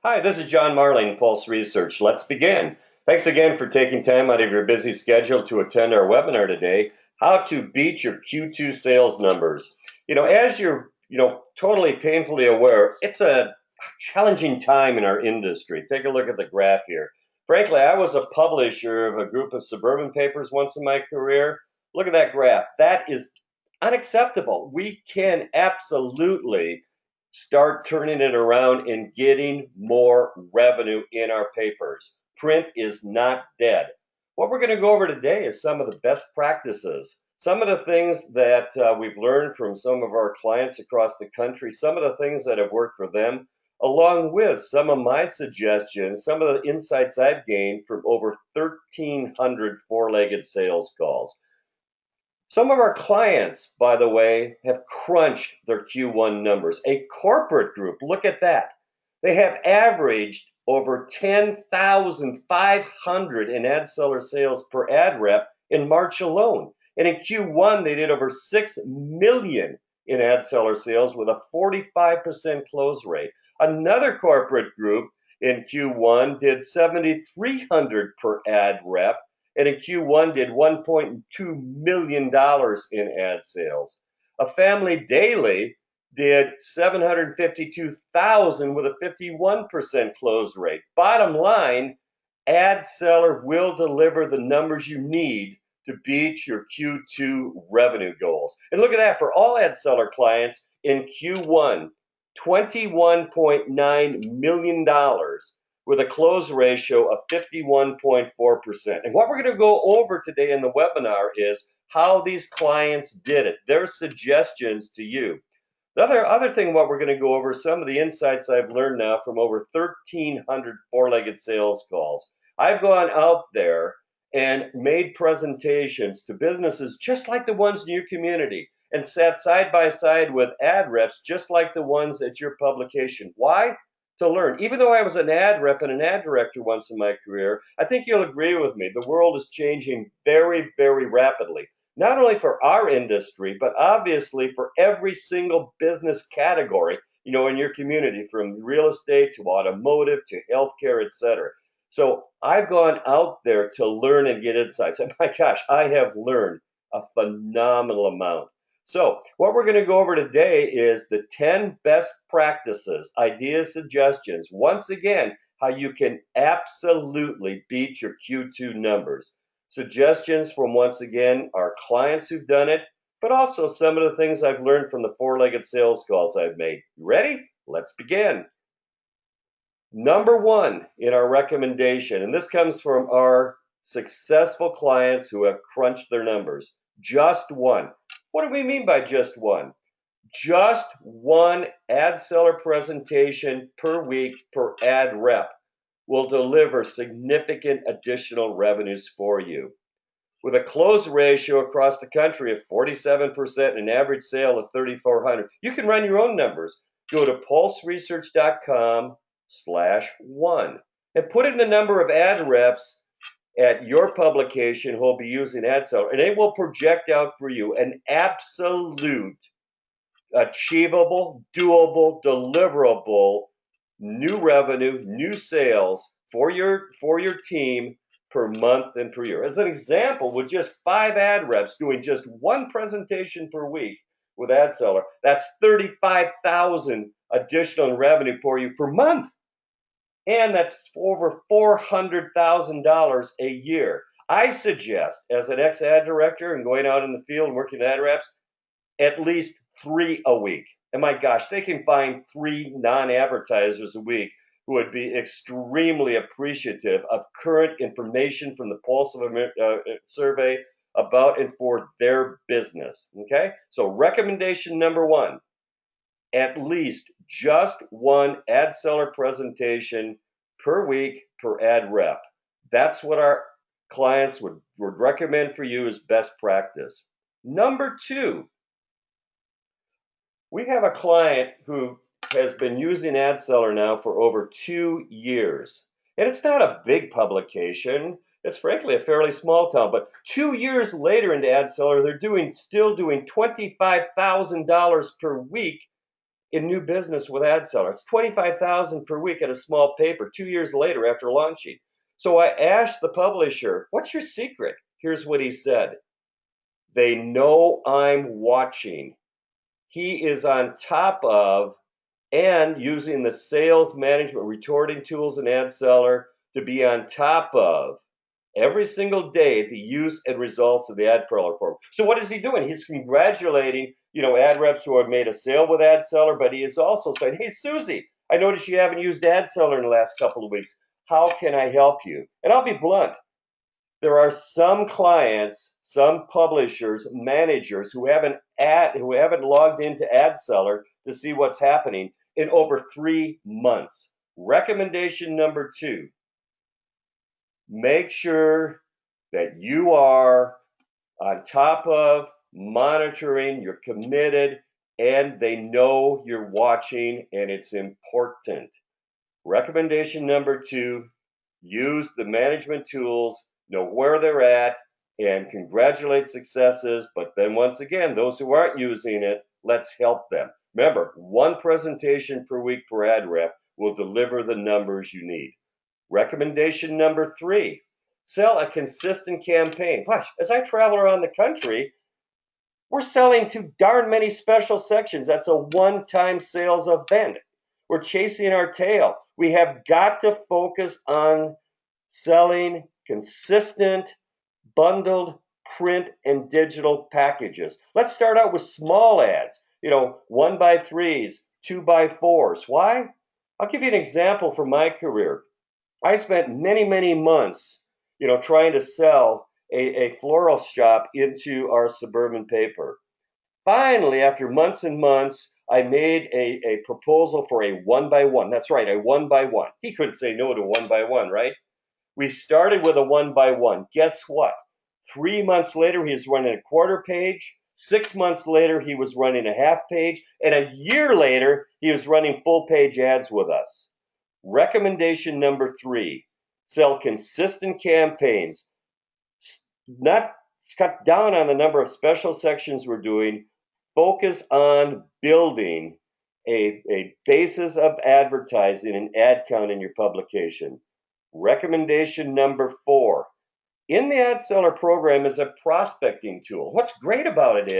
Hi, this is John Marling, Pulse Research. Let's begin. Thanks again for taking time out of your busy schedule to attend our webinar today, How to Beat Your Q2 Sales Numbers. As you're, totally painfully aware, it's a challenging time in our industry. Take a look at the graph here. Frankly, I was a publisher of a group of suburban papers once in my career. Look at that graph. That is unacceptable. We can absolutely start turning it around and getting more revenue in our papers. Print is not dead. What we're going to go over today is some of the best practices, some of the things that we've learned from some of our clients across the country, some of the things that have worked for them, along with some of my suggestions, some of the insights I've gained from over 1,300 four-legged sales calls. Some of our clients, by the way, have crunched their Q1 numbers. A corporate group, look at that. They have averaged over 10,500 in ad seller sales per ad rep in March alone. And in Q1, they did over 6 million in ad seller sales with a 45% close rate. Another corporate group in Q1 did 7,300 per ad rep, and in Q1 did $1.2 million in ad sales. A family daily did 752,000 with a 51% close rate. Bottom line, ad seller will deliver the numbers you need to beat your Q2 revenue goals. And look at that, for all ad seller clients in Q1, $21.9 million with a close ratio of 51.4%. And what we're going to go over today in the webinar is how these clients did it, their suggestions to you. The other thing, what we're going to go over, some of the insights I've learned now from over 1,300 four-legged sales calls. I've gone out there and made presentations to businesses just like the ones in your community and sat side by side with ad reps just like the ones at your publication. Why? To learn. Even though I was an ad rep and an ad director once in my career, I think you'll agree with me. The world is changing very, very rapidly. Not only for our industry, but obviously for every single business category, in your community, from real estate to automotive to healthcare, etc. So I've gone out there to learn and get insights. And my gosh, I have learned a phenomenal amount. So what we're going to go over today is the 10 best practices, ideas, suggestions. Once again, how you can absolutely beat your Q2 numbers. Suggestions from, once again, our clients who've done it, but also some of the things I've learned from the four-legged sales calls I've made. You ready? Let's begin. Number one in our recommendation, and this comes from our successful clients who have crunched their numbers. Just one. What do we mean by just one? Just one ad seller presentation per week per ad rep will deliver significant additional revenues for you. With a close ratio across the country of 47% and an average sale of 3,400, you can run your own numbers. Go to pulseresearch.com/1 and put in the number of ad reps at your publication who will be using ad seller, and it will project out for you an absolute achievable, doable, deliverable new revenue, new sales for your team per month and per year. As an example, with just 5 ad reps doing just one presentation per week with ad seller, that's 35,000 additional revenue for you per month. And that's over $400,000 a year. I suggest, as an ex-ad director and going out in the field and working ad reps, at least 3 a week. And my gosh, they can find 3 non-advertisers a week who would be extremely appreciative of current information from the Pulse of America survey about and for their business. Okay? So recommendation number one, at least just one ad seller presentation per week per ad rep. That's what our clients would recommend for you as best practice. Number two, we have a client who has been using ad seller now for over 2 years. And it's not a big publication. It's frankly a fairly small town, but 2 years later into ad seller, they're still doing $25,000 per week in new business with ad seller. It's 25,000 per week at a small paper 2 years later after launching. So I asked the publisher, what's your secret? Here's what he said. They know I'm watching. He is on top of and using the sales management retorting tools and ad seller to be on top of every single day the use and results of the ad seller program. So what is he doing? He's congratulating, ad reps who have made a sale with ad seller, but he is also saying, hey, Susie, I noticed you haven't used ad seller in the last couple of weeks. How can I help you? And I'll be blunt. There are some clients, some publishers, managers who haven't logged into ad seller to see what's happening in over 3 months. Recommendation number 2, make sure that you are on top of monitoring, you're committed, and they know you're watching, and it's important. Recommendation number 2, use the management tools, know where they're at, and congratulate successes. But then once again, those who aren't using it, let's help them. Remember, 1 presentation per week per ad rep will deliver the numbers you need. Recommendation number 3, sell a consistent campaign. Gosh, as I travel around the country, we're selling to darn many special sections. That's a one-time sales event. We're chasing our tail. We have got to focus on selling consistent, bundled print and digital packages. Let's start out with small ads, 1x3s, 2x4s. Why? I'll give you an example from my career. I spent many, many months, trying to sell a floral shop into our suburban paper. Finally, after months and months, I made a proposal for a 1x1. That's right, a 1x1. He couldn't say no to 1x1, right? We started with a 1x1. Guess what? 3 months later, he was running a quarter page. 6 months later, he was running a half page. And a year later, he was running full page ads with us. Recommendation number 3, sell consistent campaigns. Not cut down on the number of special sections we're doing. Focus on building a basis of advertising and ad count in your publication. Recommendation number 4, in the ad seller program is a prospecting tool. What's great about it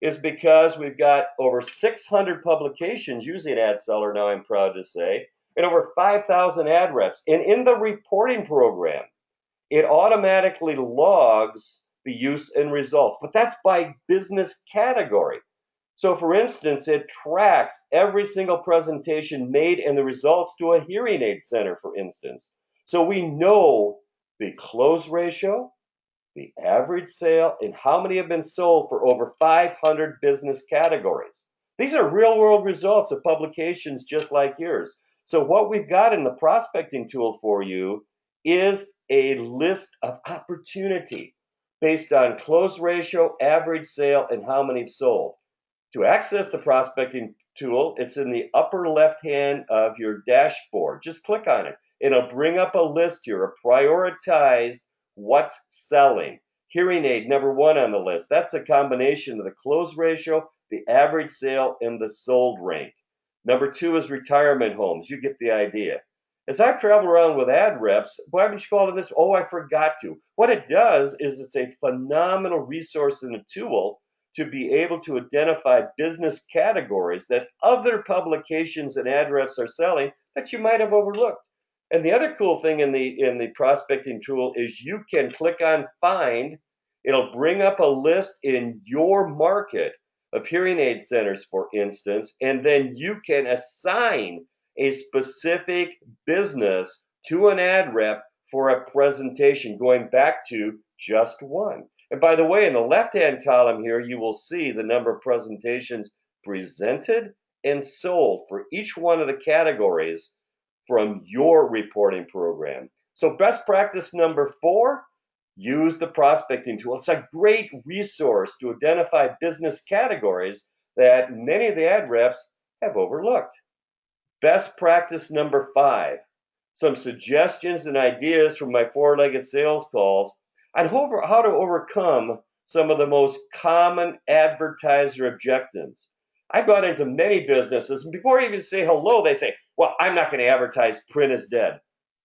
is because we've got over 600 publications using ad seller now, I'm proud to say, and over 5,000 ad reps. And in the reporting program, it automatically logs the use and results, but that's by business category. So for instance, it tracks every single presentation made and the results to a hearing aid center, for instance. So we know the close ratio, the average sale, and how many have been sold for over 500 business categories. These are real world results of publications just like yours. So what we've got in the prospecting tool for you is a list of opportunity based on close ratio, average sale, and how many sold. To access the prospecting tool, it's in the upper left hand of your dashboard. Just click on it. It'll bring up a list here of prioritized what's selling. Hearing aid, number 1 on the list. That's a combination of the close ratio, the average sale, and the sold rank. Number 2 is retirement homes. You get the idea. As I've traveled around with ad reps, why haven't you called this? Oh, I forgot to. What it does is it's a phenomenal resource and a tool to be able to identify business categories that other publications and ad reps are selling that you might have overlooked. And the other cool thing in the prospecting tool is you can click on find. It'll bring up a list in your market of hearing aid centers, for instance, and then you can assign a specific business to an ad rep for a presentation, going back to just one. And by the way, in the left-hand column here, you will see the number of presentations presented and sold for each one of the categories from your reporting program. So best practice number 4, use the prospecting tool. It's a great resource to identify business categories that many of the ad reps have overlooked. Best practice number 5, some suggestions and ideas from my 4-legged sales calls on how to overcome some of the most common advertiser objectives. I've gone into many businesses, and before I even say hello, they say, well, I'm not going to advertise, print is dead.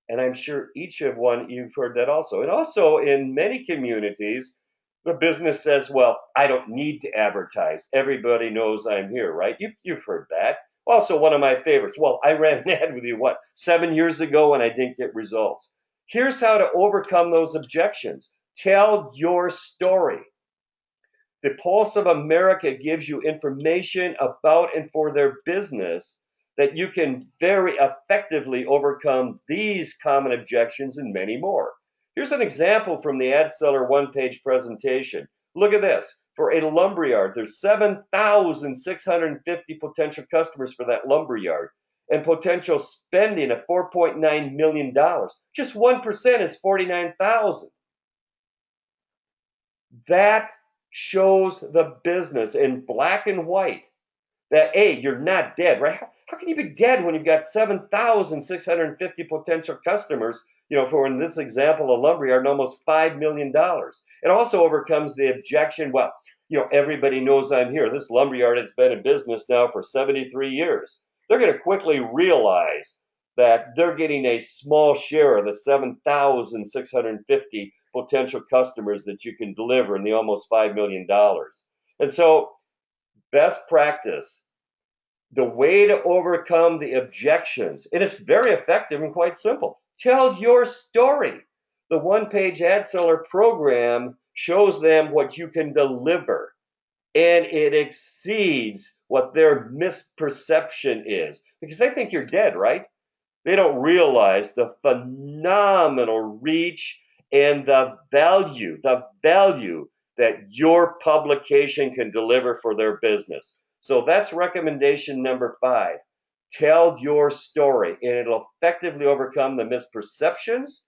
And I'm sure each of one, you've heard that also. And also in many communities, the business says, well, I don't need to advertise. Everybody knows I'm here, right? You've heard that. Also, one of my favorites. Well, I ran an ad with you, 7 years ago, and I didn't get results. Here's how to overcome those objections. Tell your story. The Pulse of America gives you information about and for their business that you can very effectively overcome these common objections and many more. Here's an example from the Ad Seller one-page presentation. Look at this. For a lumberyard, there's 7,650 potential customers for that lumberyard and potential spending of $4.9 million. Just 1% is 49,000. That shows the business in black and white that, A, you're not dead, right? How can you be dead when you've got 7,650 potential customers, for, in this example, a lumberyard, almost $5 million. It also overcomes the objection, well, everybody knows I'm here. This lumberyard has been in business now for 73 years. They're going to quickly realize that they're getting a small share of the 7,650 potential customers that you can deliver in the almost $5 million. And so, best practice, the way to overcome the objections, and it's very effective and quite simple. Tell your story. The one-page ad seller program shows them what you can deliver, and it exceeds what their misperception is, because they think you're dead, right? They don't realize the phenomenal reach and the value that your publication can deliver for their business. So that's recommendation number 5. Tell your story, and it'll effectively overcome the misperceptions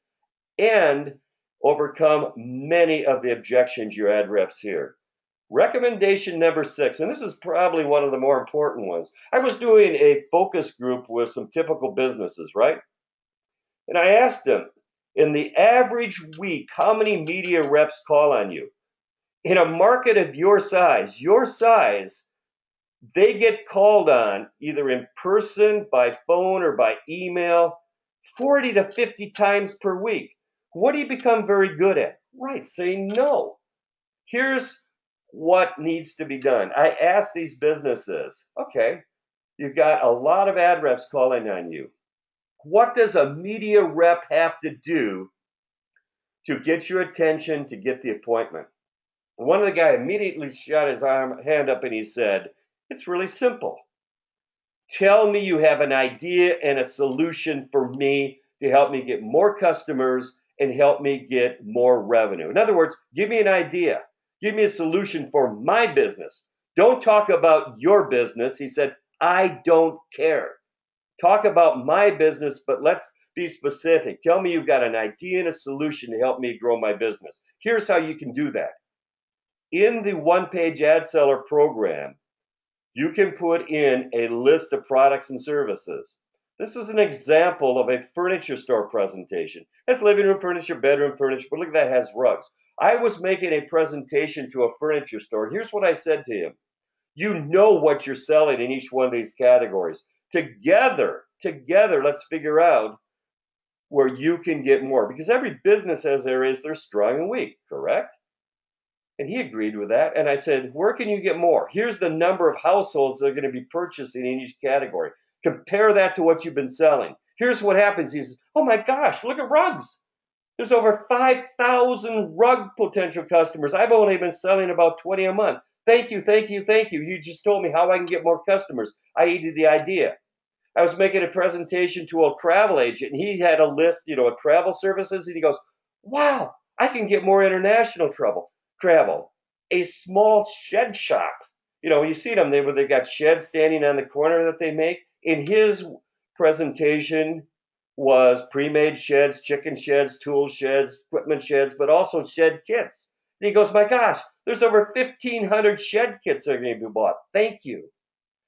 and overcome many of the objections your ad reps hear. Recommendation number 6, and this is probably one of the more important ones. I was doing a focus group with some typical businesses, right? And I asked them, in the average week, how many media reps call on you? In a market of your size, they get called on either in person, by phone, or by email 40 to 50 times per week. What do you become very good at? Right, saying no. Here's what needs to be done. I asked these businesses, okay, you've got a lot of ad reps calling on you. What does a media rep have to do to get your attention, to get the appointment? And one of the guys immediately shot his hand up and he said, it's really simple. Tell me you have an idea and a solution for me to help me get more customers and help me get more revenue. In other words, give me an idea. Give me a solution for my business. Don't talk about your business. He said, I don't care. Talk about my business, but let's be specific. Tell me you've got an idea and a solution to help me grow my business. Here's how you can do that. In the one-page ad seller program, you can put in a list of products and services. This is an example of a furniture store presentation. It's living room furniture, bedroom furniture, but look at that, it has rugs. I was making a presentation to a furniture store. Here's what I said to him. You know what you're selling in each one of these categories. Together, let's figure out where you can get more. Because every business has areas they're strong and weak, correct? And he agreed with that. And I said, where can you get more? Here's the number of households that are going to be purchasing in each category. Compare that to what you've been selling. Here's what happens. He says, oh my gosh, look at rugs. There's over 5,000 rug potential customers. I've only been selling about 20 a month. Thank you. You just told me how I can get more customers. I needed the idea. I was making a presentation to a travel agent, and he had a list, of travel services, and he goes, wow, I can get more international travel. A small shed shop. You see them, they've got sheds standing on the corner that they make. In his presentation was pre-made sheds, chicken sheds, tool sheds, equipment sheds, but also shed kits. And he goes, my gosh, there's over 1,500 shed kits that are going to be bought. Thank you.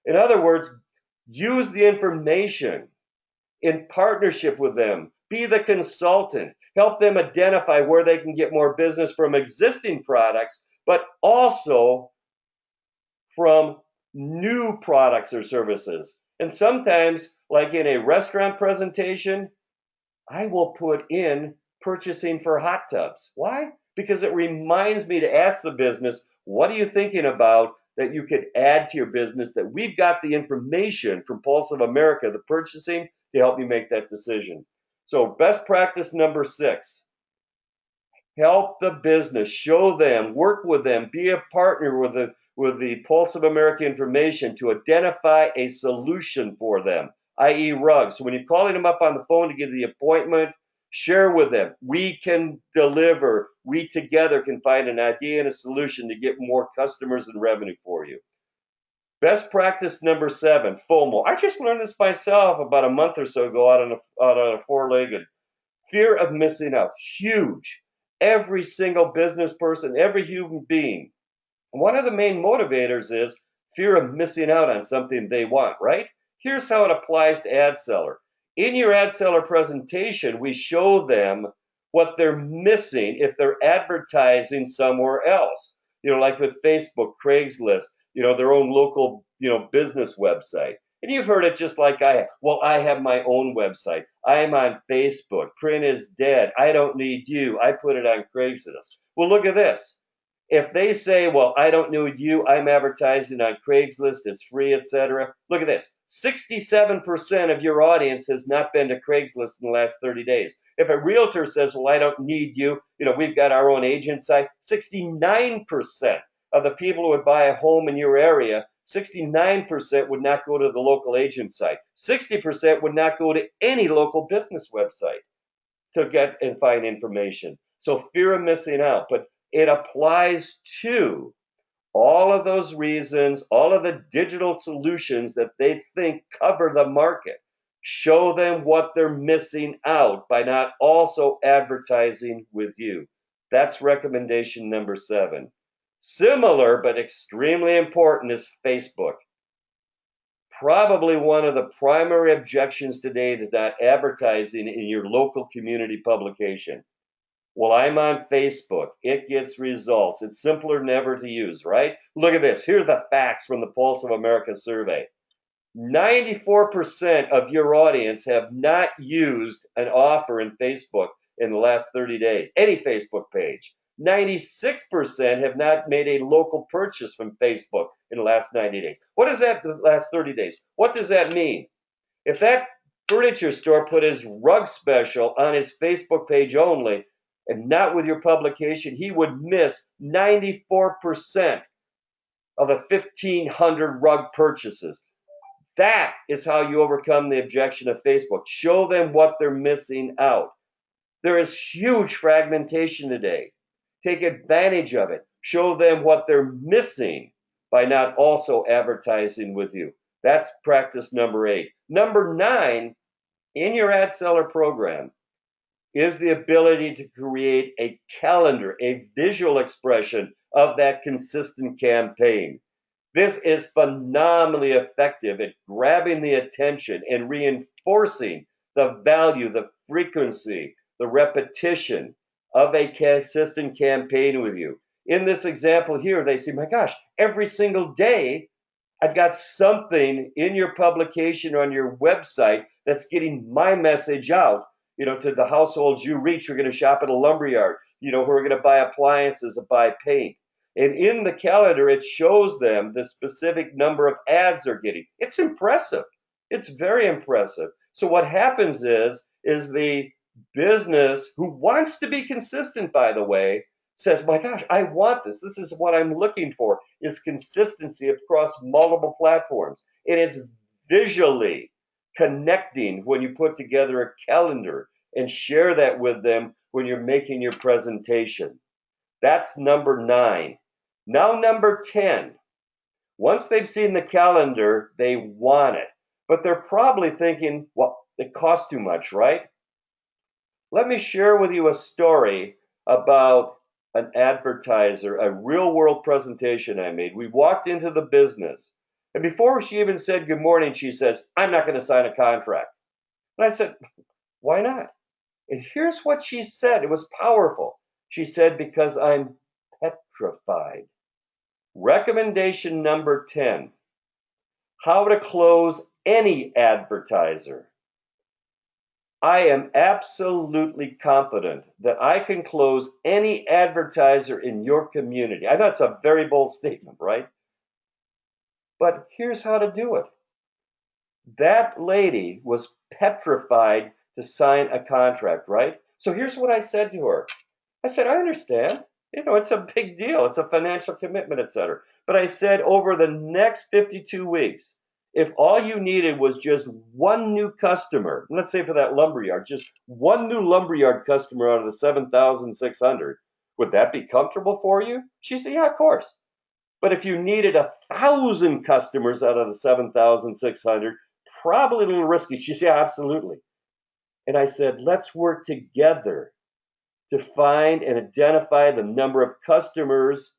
In other words, use the information in partnership with them. Be the consultant. Help them identify where they can get more business from existing products, but also from new products or services. And sometimes, like in a restaurant presentation, I will put in purchasing for hot tubs. Why? Because it reminds me to ask the business, what are you thinking about that you could add to your business, that we've got the information from Pulse of America, the purchasing, to help you make that decision. So best practice number 6, help the business, show them, work with them, be a partner with the Pulse of America information to identify a solution for them, i.e. rugs. So when you're calling them up on the phone to get the appointment, share with them. We can deliver. We together can find an idea and a solution to get more customers and revenue for you. Best practice number 7, FOMO. I just learned this myself about a month or so ago out on a four-legged. Fear of missing out, huge. Every single business person, every human being, one of the main motivators is fear of missing out on something they want, right? Here's how it applies to ad seller. In your ad seller presentation, we show them what they're missing if they're advertising somewhere else. Like with Facebook, Craigslist, their own local, business website. And you've heard it just like I have. Well, I have my own website. I'm on Facebook. Print is dead. I don't need you. I put it on Craigslist. Well, look at this. If they say, well, I don't need you, I'm advertising on Craigslist, it's free, etc. Look at this. 67% of your audience has not been to Craigslist in the last 30 days. If a realtor says, well, I don't need you, we've got our own agent site, 69% of the people who would buy a home in your area, 69% would not go to the local agent site. 60% would not go to any local business website to get and find information. So fear of missing out, but it applies to all of those reasons, all of the digital solutions that they think cover the market. Show them what they're missing out by not also advertising with you. That's recommendation number 7. Similar but extremely important is Facebook. Probably one of the primary objections today to not advertising in your local community publication. Well, I'm on Facebook. It gets results. It's simpler than ever to use, right? Look at this. Here's the facts from the Pulse of America survey. 94% of your audience have not used an offer in Facebook in the last 30 days, any Facebook page. 96% have not made a local purchase from Facebook in the last 90 days. What is that, the last 30 days? What does that mean? If that furniture store put his rug special on his Facebook page only and not with your publication, he would miss 94% of the 1,500 rug purchases. That is how you overcome the objection of Facebook. Show them what they're missing out. There is huge fragmentation today. Take advantage of it. Show them what they're missing by not also advertising with you. That's practice number 8. Number 9, in your ad seller program, is the ability to create a calendar, a visual expression of that consistent campaign. This is phenomenally effective at grabbing the attention and reinforcing the value, the frequency, the repetition of a consistent campaign with you. In this example here, they say, my gosh, every single day I've got something in your publication or on your website that's getting my message out, to the households you reach. You're going to shop at a lumberyard, who are going to buy appliances or buy paint. And in the calendar, it shows them the specific number of ads they're getting. It's impressive. It's very impressive. So what happens is the business, who wants to be consistent, by the way, says, my gosh, I want this. This is what I'm looking for, is consistency across multiple platforms. And it's visually connecting when you put together a calendar and share that with them when you're making your presentation. That's number 9. Now, number 10. Once they've seen the calendar, they want it. But they're probably thinking, well, it costs too much, right? Let me share with you a story about an advertiser, a real world presentation I made. We walked into the business, and before she even said good morning, she says, I'm not going to sign a contract. And I said, why not? And here's what she said. It was powerful. She said, because I'm petrified. Recommendation number 10. how to close any advertiser. I am absolutely confident that I can close any advertiser in your community. I know it's a very bold statement, right? But here's how to do it. That lady was petrified to sign a contract, right? So here's what I said to her. I said, I understand. It's a big deal. It's a financial commitment, etc. But I said, over the next 52 weeks, if all you needed was just one new customer, let's say for that lumberyard, just one new lumberyard customer out of the 7,600, would that be comfortable for you? She said, yeah, of course. But if you needed 1,000 customers out of the 7,600, probably a little risky. She said, yeah, absolutely. And I said, let's work together to find and identify the number of customers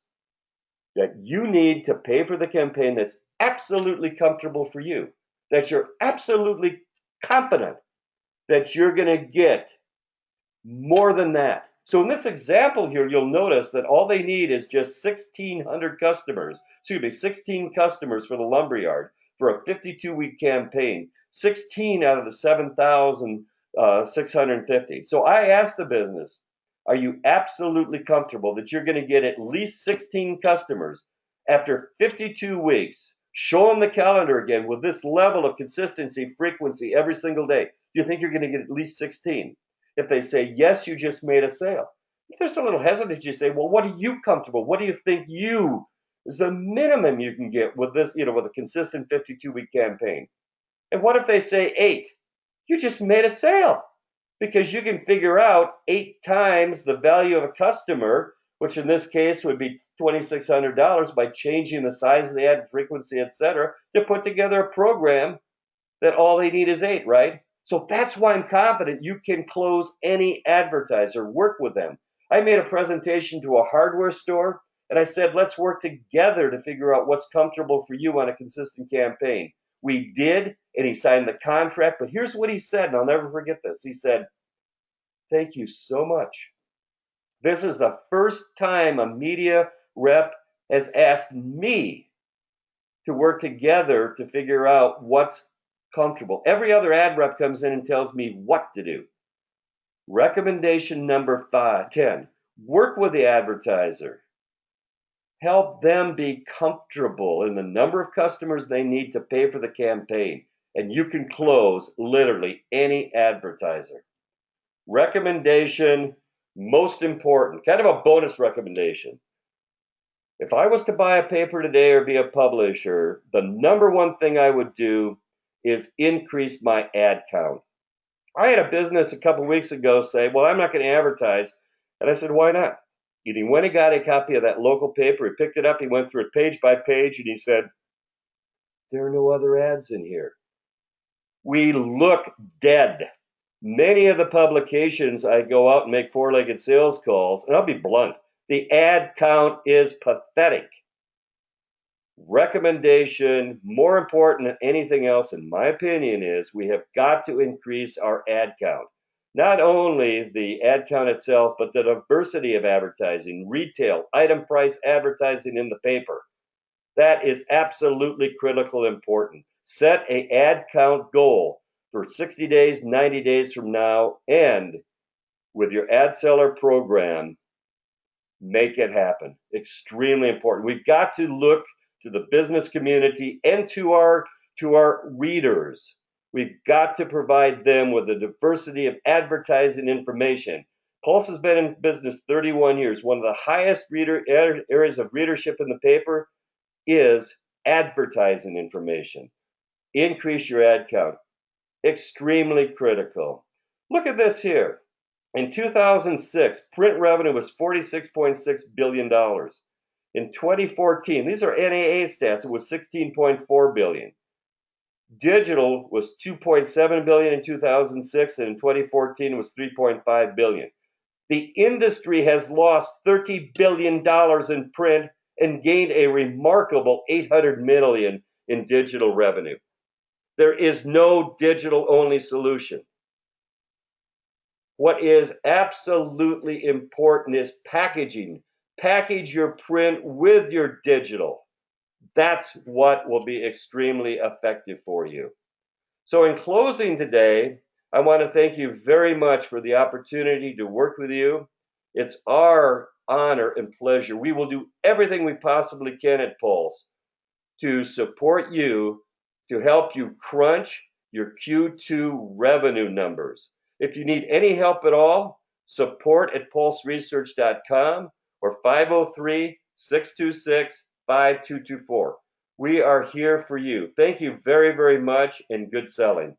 that you need to pay for the campaign that's absolutely comfortable for you, that you're absolutely confident that you're going to get more than that. So in this example here, you'll notice that all they need is just 1,600 customers, 16 customers for the lumberyard for a 52-week campaign, 16 out of the 7,650. So I asked the business, are you absolutely comfortable that you're going to get at least 16 customers after 52 weeks? Show them the calendar again with this level of consistency, frequency every single day. Do you think you're going to get at least 16? If they say, yes, you just made a sale. If there's a little hesitant, you say, well, what are you comfortable? What do you think is the minimum you can get with this, with a consistent 52-week campaign? And what if they say 8? You just made a sale because you can figure out 8 times the value of a customer, which in this case would be $2,600 by changing the size of the ad, frequency, etc., to put together a program that all they need is 8, right? So that's why I'm confident you can close any advertiser, work with them. I made a presentation to a hardware store, and I said, let's work together to figure out what's comfortable for you on a consistent campaign. We did, and he signed the contract, but here's what he said, and I'll never forget this. He said, thank you so much. This is the first time a media rep has asked me to work together to figure out what's comfortable. Every other ad rep comes in and tells me what to do. Recommendation number 10, work with the advertiser. Help them be comfortable in the number of customers they need to pay for the campaign, and you can close literally any advertiser. Recommendation, most important, kind of a bonus recommendation. If I was to buy a paper today or be a publisher, the number one thing I would do is increase my ad count. I had a business a couple weeks ago say, well, I'm not going to advertise. And I said, why not? And he went and got a copy of that local paper. He picked it up. He went through it page by page. And he said, there are no other ads in here. We look dead. Many of the publications, I go out and make four-legged sales calls. And I'll be blunt. The ad count is pathetic. Recommendation, more important than anything else, in my opinion, is we have got to increase our ad count. Not only the ad count itself, but the diversity of advertising, retail, item price advertising in the paper. That is absolutely critical and important. Set an ad count goal for 60 days, 90 days from now, and with your ad seller program, make it happen. Extremely important. We've got to look to the business community and to our readers. We've got to provide them with a diversity of advertising information. Pulse has been in business 31 years. One of the highest areas of readership in the paper is advertising information. Increase your ad count. Extremely critical. Look at this here. In 2006, print revenue was $46.6 billion. In 2014, these are NAA stats, it was $16.4 billion. Digital was $2.7 billion in 2006, and in 2014 it was $3.5 billion. The industry has lost $30 billion in print and gained a remarkable $800 million in digital revenue. There is no digital-only solution. What is absolutely important is packaging. Package your print with your digital. That's what will be extremely effective for you. So, in closing today, I want to thank you very much for the opportunity to work with you. It's our honor and pleasure. We will do everything we possibly can at Pulse to support you to help you crunch your Q2 revenue numbers. If you need any help at all, support at pulseresearch.com or 503-626-5224. We are here for you. Thank you very, very much and good selling.